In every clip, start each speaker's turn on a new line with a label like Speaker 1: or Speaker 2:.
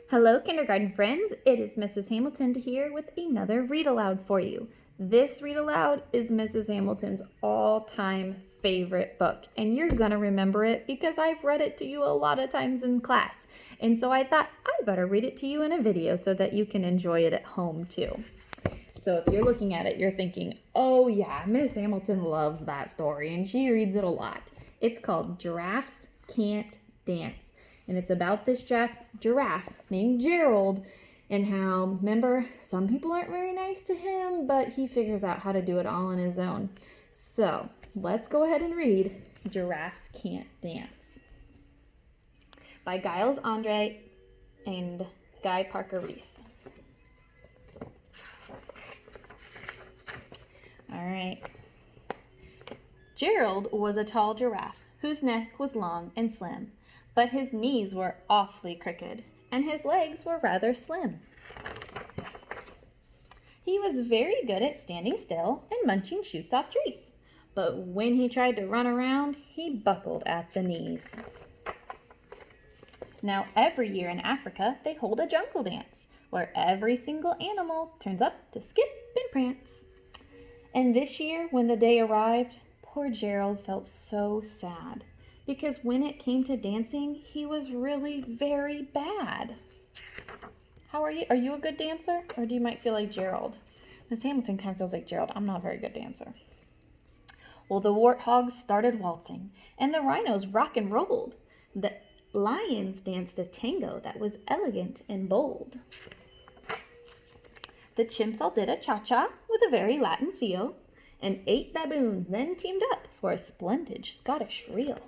Speaker 1: Hello, kindergarten friends. It is Mrs. Hamilton here with another read aloud for you. This read aloud is Mrs. Hamilton's all-time favorite book, and you're going to remember it because I've read it to you a lot of times in class. And so I thought I better read it to you in a video so that you can enjoy it at home too. So if you're looking at it, you're thinking, oh yeah, Miss Hamilton loves that story and she reads it a lot. It's called Giraffes Can't Dance. And it's about this giraffe named Gerald and how, remember, some people aren't very nice to him, but he figures out how to do it all on his own. So let's go ahead and read Giraffes Can't Dance by Giles Andre and Guy Parker Reese. All right. Gerald was a tall giraffe whose neck was long and slim, but his knees were awfully crooked, and his legs were rather slim. He was very good at standing still and munching shoots off trees, but when he tried to run around, he buckled at the knees. Now, every year in Africa, they hold a jungle dance, where every single animal turns up to skip and prance. And this year, when the day arrived, poor Gerald felt so sad, because when it came to dancing, he was really very bad. How are you? Are you a good dancer? Or do you might feel like Gerald? Miss Hamilton kind of feels like Gerald. I'm not a very good dancer. Well, the warthogs started waltzing, and the rhinos rock and rolled. The lions danced a tango that was elegant and bold. The chimps all did a cha-cha with a very Latin feel, and 8 baboons then teamed up for a splendid Scottish reel.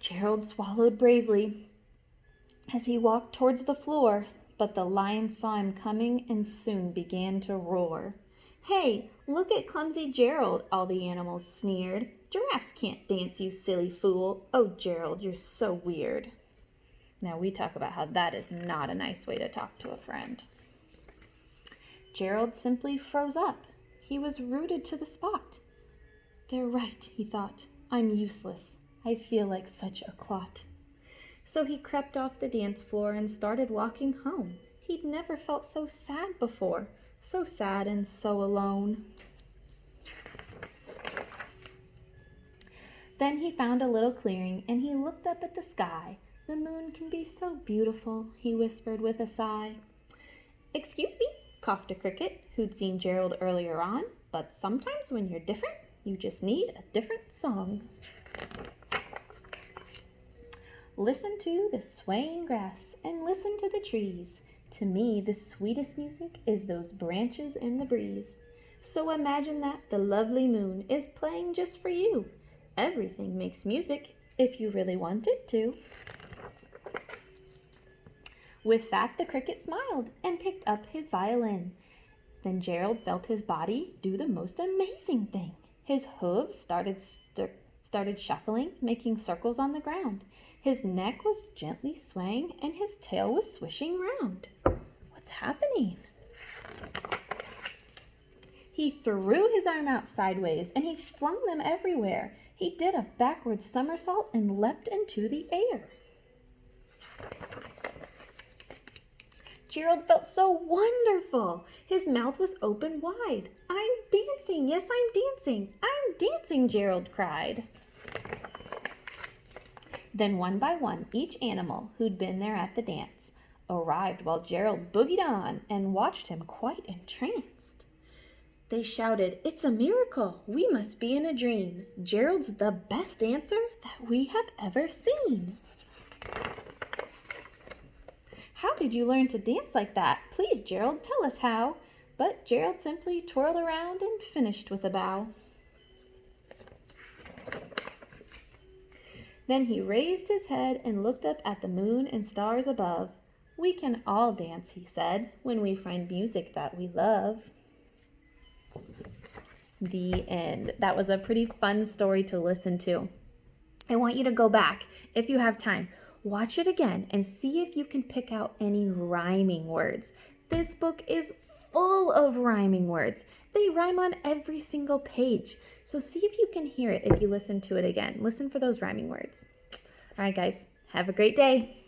Speaker 1: Gerald swallowed bravely as he walked towards the floor, but the lions saw him coming and soon began to roar. "Hey, look at clumsy Gerald," all the animals sneered. "Giraffes can't dance, you silly fool. Oh, Gerald, you're so weird." Now we talk about how that is not a nice way to talk to a friend. Gerald simply froze up. He was rooted to the spot. "They're right," he thought. "I'm useless. I feel like such a clot." So he crept off the dance floor and started walking home. He'd never felt so sad before, so sad and so alone. Then he found a little clearing and he looked up at the sky. "The moon can be so beautiful," he whispered with a sigh. "Excuse me," coughed a cricket who'd seen Gerald earlier on, "but sometimes when you're different, you just need a different song." Listen to the swaying grass and listen to the trees. To me, the sweetest music is those branches in the breeze. So imagine that the lovely moon is playing just for you. Everything makes music if you really want it to. With that, the cricket smiled and picked up his violin. Then Gerald felt his body do the most amazing thing. His hooves started shuffling, making circles on the ground. His neck was gently swaying and his tail was swishing round. What's happening? He threw his arm out sideways and he flung them everywhere. He did a backward somersault and leapt into the air. Gerald felt so wonderful. His mouth was open wide. "I'm dancing, yes, I'm dancing. I'm dancing," Gerald cried. Then one by one, each animal who'd been there at the dance arrived while Gerald boogied on and watched him quite entranced. They shouted, "It's a miracle. We must be in a dream. Gerald's the best dancer that we have ever seen." "How did you learn to dance like that? Please, Gerald, tell us how." But Gerald simply twirled around and finished with a bow. Then he raised his head and looked up at the moon and stars above. "We can all dance," he said, "when we find music that we love." The end. That was a pretty fun story to listen to. I want you to go back, if you have time, watch it again and see if you can pick out any rhyming words. This book is full of rhyming words. They rhyme on every single page. So see if you can hear it if you listen to it again. Listen for those rhyming words. All right, guys, have a great day.